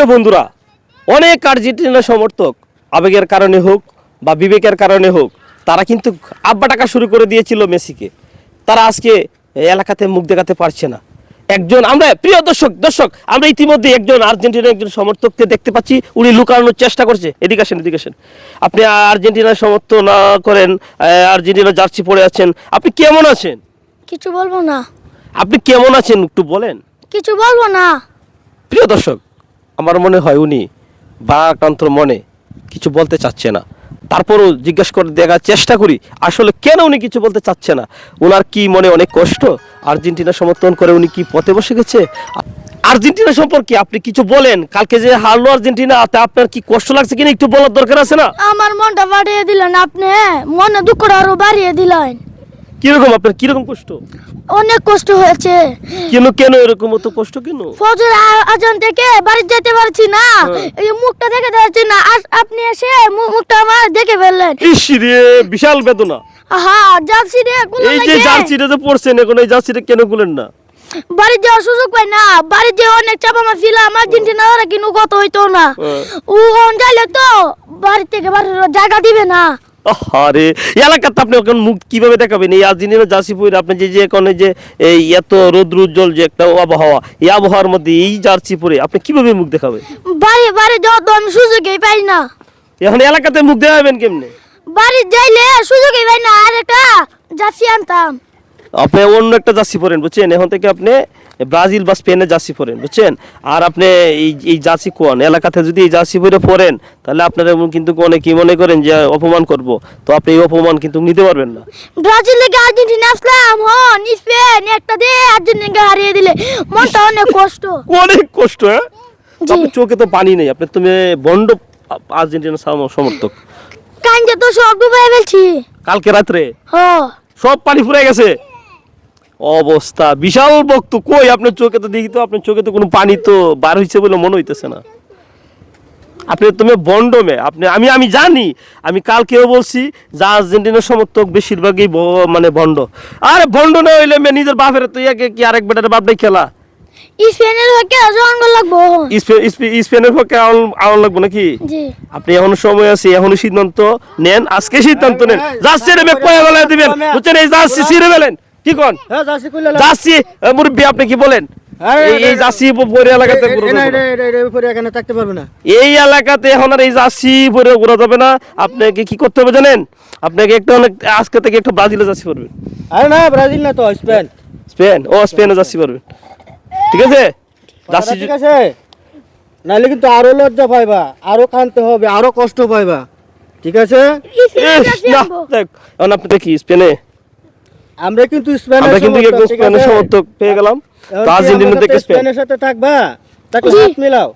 প্রিয় বন্ধুরা, অনেক আর্জেন্টিনা সমর্থক আবেগের কারণে হোক বা বিবেকের কারণে হোক, তারা কিন্তু আব্বা টাকা শুরু করে দিয়েছিল মেসিকে। তারা আজকে এলাকাতে মুখ দেখাতে পারছে না। আমরা প্রিয় দর্শক আমরা ইতিমধ্যে একজন আর্জেন্টিনার একজন সমর্থককে দেখতে পাচ্ছি, উনি লুকানোর চেষ্টা করছে। এদিকে আসেন। আপনি আর্জেন্টিনার সমর্থন না করেন, আর্জেন্টিনা জার্সি পরে আছেন, আপনি কেমন আছেন? কিছু বলবো না। আপনি কেমন আছেন একটু বলেন। কিছু বলবো না। প্রিয় দর্শক, আমার মনে হয় উনি বাক্রান্ত মনে কিছু বলতে চাচ্ছে না। তারপরও জিজ্ঞাসা করে দেখার চেষ্টা করি আসলে কেন উনি কিছু বলতে চাচ্ছে না। ওনার কি মনে অনেক কষ্ট? আর্জেন্টিনা সমর্থন করে উনি কি পথে বসে গেছে? আর্জেন্টিনা সম্পর্কে আপনি কিছু বলেন। কালকে যে হারলো আর্জেন্টিনা, তা আপনার কি কষ্ট লাগছে কিনা একটু বলার দরকার আছে না? আমার মনটা বাড়িয়ে দিলেন আপনি, মনে দুঃখটা আরো বাড়িয়ে দিলেন। কিরকম আপনার কিরকম কষ্ট? অনেক কষ্ট হয়েছে। কেন এরকম তো কষ্ট কেন? ফজর আজান থেকে বাড়ি যেতে পারছি না, এই মুখটা দেখে যাচ্ছি না। আপনি এসে মুখটা আমার দেখে ফেললেন। ইস রে, বিশাল বেদনা। হ্যাঁ, জার্সি রে এই যে জার্সিটা যে পরছেন, এখন এই জার্সিটা কেন খুলেন না? বাড়ি যাওয়ার সুযোগ পাই না। বাড়ি যে অনেক চাপা মার ছিলাম, আর্জেন্টিনা ওরা কিন্তু কত হইতো না। ও যাইলে তো বাড়ি থেকে বাড়ির জায়গা দিবে না। আরে এলাকাতে আপনি এখন মুখ কিভাবে দেখাবেন? এই আর্জেন্টিনা জার্সি পরে আপনি যে এখন যে এই এত রৌদ্র উজ্জ্বল যে একটা আবহাওয়া, এই আবহাওয়ার মধ্যে এই জার্সি পরে আপনি কিভাবে মুখ দেখাবেন? বাড়ি যাওয়ার তো আমি সুযোগই পাই না। এখন এলাকাতে মুখ দেখাবেন কেমনে? বাড়ি যাইলে সুযোগই পাই না। আর একটা জার্সি আনতাম। আপনি অন্য একটা জার্সি পরেন, বুঝছেন? এখন থেকে আপনি ব্রাজিল বা স্পেনের জার্সি পরেন, বুঝছেন? আর আপনি এই জার্সি কোন এলাকাতে যদি এই জার্সি পরে পরেন, তাহলে আপনারা কিন্তু অনেকেই মনে করেন যে অপমান করব। তো আপনি এই অপমান কিন্তু নিতে পারবেন না। ব্রাজিল থেকে আর্জেন্টিনা আসলাম, স্পেন একটা দিয়ে আর্জেন্টিনাকে হারিয়ে দিলে মনটা অনেক কষ্ট। অনেক কষ্ট। হ্যাঁ, জি। আপনার চোখে তো পানি নেই। তুমি বন্ড আর্জেন্টিনা সমর্থক। কাঞ্জে তো সব ডুবাই ফেলছি কালকে রাত্রে হ্যাঁ। সব পানি ফুরে গেছে। অবস্থা বিশাল বক্ত। কই আপনার চোখে তো দেখি তো, আপনার চোখে তো কোনো পানি তো বার হইছে বলে মনে হইতেছে না। তুমি বন্ডমে আমি জানি। আমি কালকেও বলছি যে আর্জেন্টিনার সমর্থক বেশিরভাগই মানে বন্ড। আরে বন্ড না হইলে নিজের বাপের তো ইয়াকে কি আরেক বেটার বাপটাই খেলা। স্পেনের হকে জঙ্গল লাগবো। স্পেনের পক্ষে আউন লাগবো নাকি? জি। আপনি এখনো সময় আছে, এখনো সিদ্ধান্ত নেন, আজকে সিদ্ধান্ত নেন। জার্সি রে কয়ে বেলায় দিবেন, বুঝছেন? এই জার্সি ছিঁড়ে ফেলেন। কি কোন জার্সি মুরব্বী, আপনি কি বলেন? এই জার্সি পরে এলাকাতে এখানে থাকতে পারবে না। এই এলাকাতে এখন আর এই জার্সি পরে ঘোরা যাবে না। আপনাকে কি করতে হবে জানেন? আপনাকে আজকে থেকে একটা ব্রাজিলের জার্সি পরবেন। আরে না, ব্রাজিল না তো স্পেন। স্পেনের জার্সি পরবেন, ঠিক আছে? জার্সি ঠিক আছে, নাহলে কিন্তু আরো লজ্জা পাইবা, আরো কাঁদতে হবে, আরো কষ্ট পাইবা। ঠিক আছে? এখন আপনি কি স্পেনে? আমরা কিন্তু স্পেনের সমর্থক পেয়ে গেলাম। স্পেনের সাথে থাকবা, তাকে হাত মিলাও।